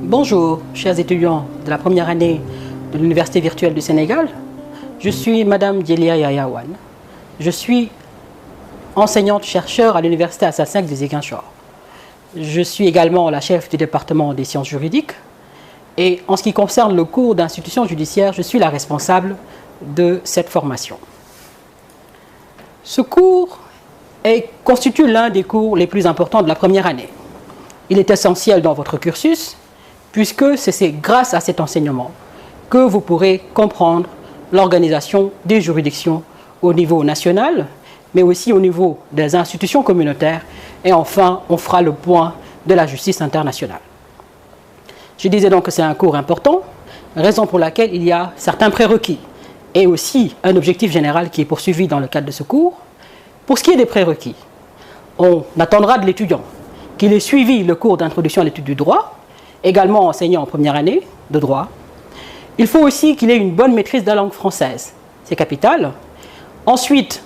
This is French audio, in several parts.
Bonjour, chers étudiants de la première année de l'Université virtuelle du Sénégal. Je suis Madame Djelia Yayawan. Je suis enseignante-chercheur à l'Université Assane V de Ziguinchor. Je suis également la chef du département des sciences juridiques. Et en ce qui concerne le cours d'institution judiciaire, je suis la responsable de cette formation. Ce cours constitue l'un des cours les plus importants de la première année. Il est essentiel dans votre cursus, puisque c'est grâce à cet enseignement que vous pourrez comprendre l'organisation des juridictions au niveau national, mais aussi au niveau des institutions communautaires, et enfin, on fera le point de la justice internationale. Je disais donc que c'est un cours important, raison pour laquelle il y a certains prérequis, et aussi un objectif général qui est poursuivi dans le cadre de ce cours. Pour ce qui est des prérequis, on attendra de l'étudiant qu'il ait suivi le cours d'introduction à l'étude du droit, également enseignant en première année de droit. Il faut aussi qu'il ait une bonne maîtrise de la langue française, c'est capital. Ensuite,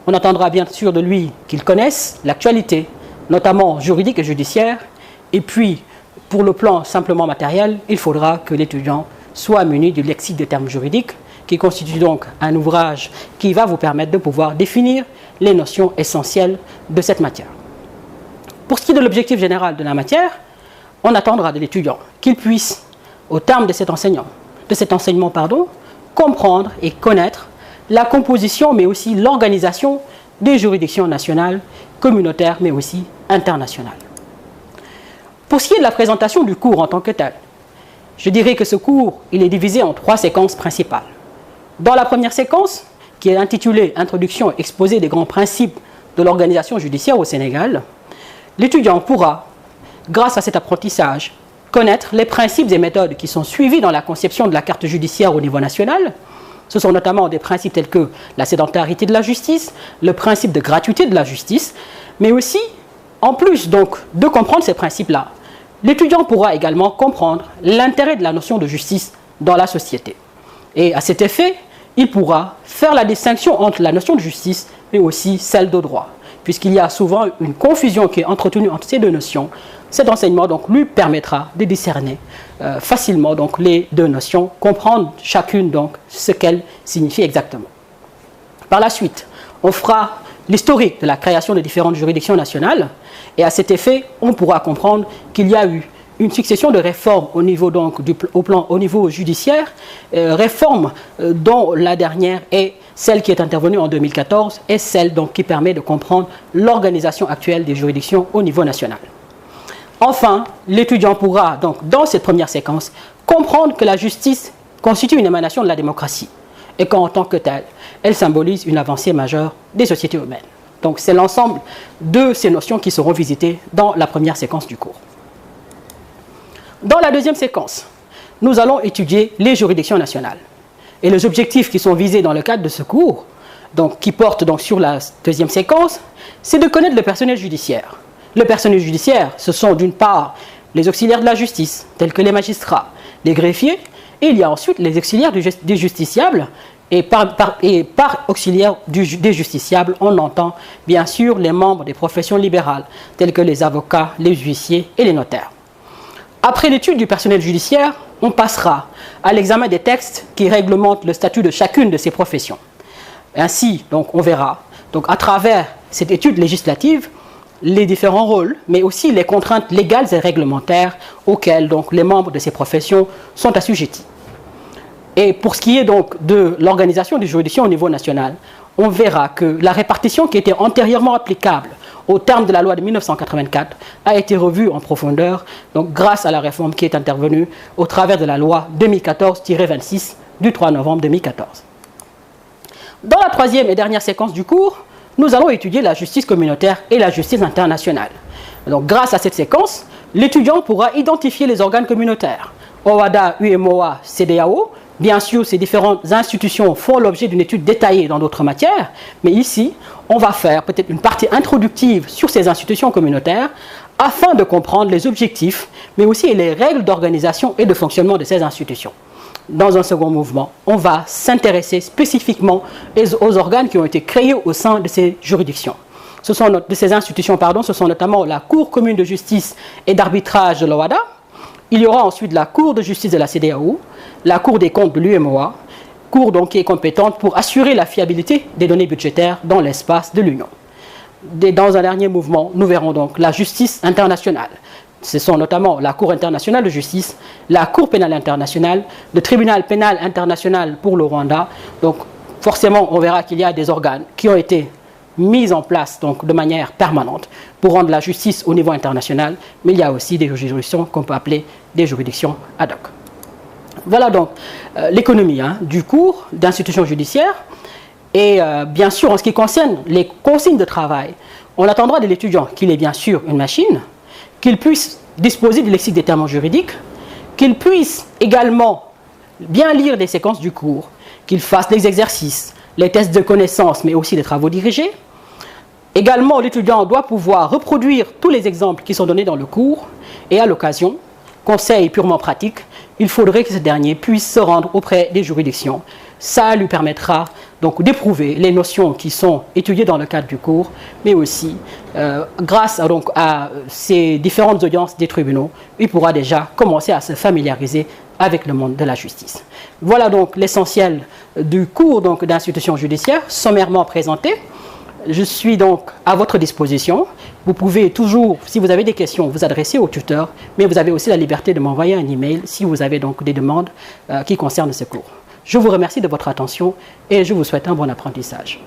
on attendra bien sûr de lui qu'il connaisse l'actualité, notamment juridique et judiciaire. Et puis, pour le plan simplement matériel, il faudra que l'étudiant soit muni du lexique des termes juridiques, qui constitue donc un ouvrage qui va vous permettre de pouvoir définir les notions essentielles de cette matière. Pour ce qui est de l'objectif général de la matière, on attendra de l'étudiant qu'il puisse, au terme de cet enseignement, comprendre et connaître la composition, mais aussi l'organisation des juridictions nationales, communautaires, mais aussi internationales. Pour ce qui est de la présentation du cours en tant que tel, je dirais que ce cours il est divisé en 3 séquences principales. Dans la première séquence, qui est intitulée « Introduction et exposé des grands principes de l'organisation judiciaire au Sénégal », l'étudiant pourra, grâce à cet apprentissage, connaître les principes et méthodes qui sont suivis dans la conception de la carte judiciaire au niveau national. Ce sont notamment des principes tels que la sédentarité de la justice, le principe de gratuité de la justice, mais aussi, en plus donc de comprendre ces principes-là, l'étudiant pourra également comprendre l'intérêt de la notion de justice dans la société. Et à cet effet, il pourra faire la distinction entre la notion de justice mais aussi celle de droit, puisqu'il y a souvent une confusion qui est entretenue entre ces deux notions. Cet enseignement donc lui permettra de discerner facilement donc les deux notions, comprendre chacune donc ce qu'elle signifie exactement. Par la suite, on fera l'historique de la création des différentes juridictions nationales, et à cet effet, on pourra comprendre qu'il y a eu une succession de réformes au niveau, donc, au niveau judiciaire, réformes dont la dernière est celle qui est intervenue en 2014 et celle donc, qui permet de comprendre l'organisation actuelle des juridictions au niveau national. Enfin, l'étudiant pourra donc dans cette première séquence comprendre que la justice constitue une émanation de la démocratie et qu'en tant que telle, elle symbolise une avancée majeure des sociétés humaines. Donc c'est l'ensemble de ces notions qui seront visitées dans la première séquence du cours. Dans la deuxième séquence, nous allons étudier les juridictions nationales. Et les objectifs qui sont visés dans le cadre de ce cours, donc, qui portent donc sur la deuxième séquence, c'est de connaître le personnel judiciaire. Le personnel judiciaire, ce sont d'une part les auxiliaires de la justice, tels que les magistrats, les greffiers, et il y a ensuite les auxiliaires des justiciables, et par auxiliaires des justiciables, on entend bien sûr les membres des professions libérales, tels que les avocats, les huissiers et les notaires. Après l'étude du personnel judiciaire, on passera à l'examen des textes qui réglementent le statut de chacune de ces professions. Ainsi, donc, on verra, donc, à travers cette étude législative, les différents rôles, mais aussi les contraintes légales et réglementaires auxquelles donc, les membres de ces professions sont assujettis. Et pour ce qui est donc de l'organisation des juridictions au niveau national, on verra que la répartition qui était antérieurement applicable au terme de la loi de 1984 a été revue en profondeur donc grâce à la réforme qui est intervenue au travers de la loi 2014-26 du 3 novembre 2014. Dans la troisième et dernière séquence du cours, nous allons étudier la justice communautaire et la justice internationale. Donc, grâce à cette séquence, l'étudiant pourra identifier les organes communautaires. OHADA, UMOA, CEDEAO. Bien sûr, ces différentes institutions font l'objet d'une étude détaillée dans d'autres matières, mais ici, on va faire peut-être une partie introductive sur ces institutions communautaires afin de comprendre les objectifs, mais aussi les règles d'organisation et de fonctionnement de ces institutions. Dans un second mouvement, on va s'intéresser spécifiquement aux organes qui ont été créés au sein de ces juridictions. de ces institutions, ce sont notamment la Cour commune de justice et d'arbitrage de l'OHADA. Il y aura ensuite la Cour de justice de la CEDEAO, la Cour des comptes de l'UMOA, Cour donc qui est compétente pour assurer la fiabilité des données budgétaires dans l'espace de l'Union. Dans un dernier mouvement, nous verrons donc la justice internationale. Ce sont notamment la Cour internationale de justice, la Cour pénale internationale, le tribunal pénal international pour le Rwanda. Donc forcément, on verra qu'il y a des organes qui ont été mis en place donc, de manière permanente pour rendre la justice au niveau international, mais il y a aussi des juridictions qu'on peut appeler des juridictions ad hoc. Voilà donc l'économie du cours d'institutions judiciaires. Et bien sûr, en ce qui concerne les consignes de travail, on attendra de l'étudiant qu'il ait bien sûr une machine, qu'il puisse disposer du lexique des termes juridiques, qu'il puisse également bien lire des séquences du cours, qu'il fasse des exercices, les tests de connaissances, mais aussi des travaux dirigés. Également, l'étudiant doit pouvoir reproduire tous les exemples qui sont donnés dans le cours et à l'occasion, conseil purement pratique, il faudrait que ce dernier puisse se rendre auprès des juridictions. Ça lui permettra donc d'éprouver les notions qui sont étudiées dans le cadre du cours, mais aussi, grâce à ces différentes audiences des tribunaux, il pourra déjà commencer à se familiariser avec le monde de la justice. Voilà donc l'essentiel du cours d'institution judiciaire, sommairement présenté. Je suis donc à votre disposition. Vous pouvez toujours, si vous avez des questions, vous adresser au tuteur, mais vous avez aussi la liberté de m'envoyer un email si vous avez donc des demandes qui concernent ce cours. Je vous remercie de votre attention et je vous souhaite un bon apprentissage.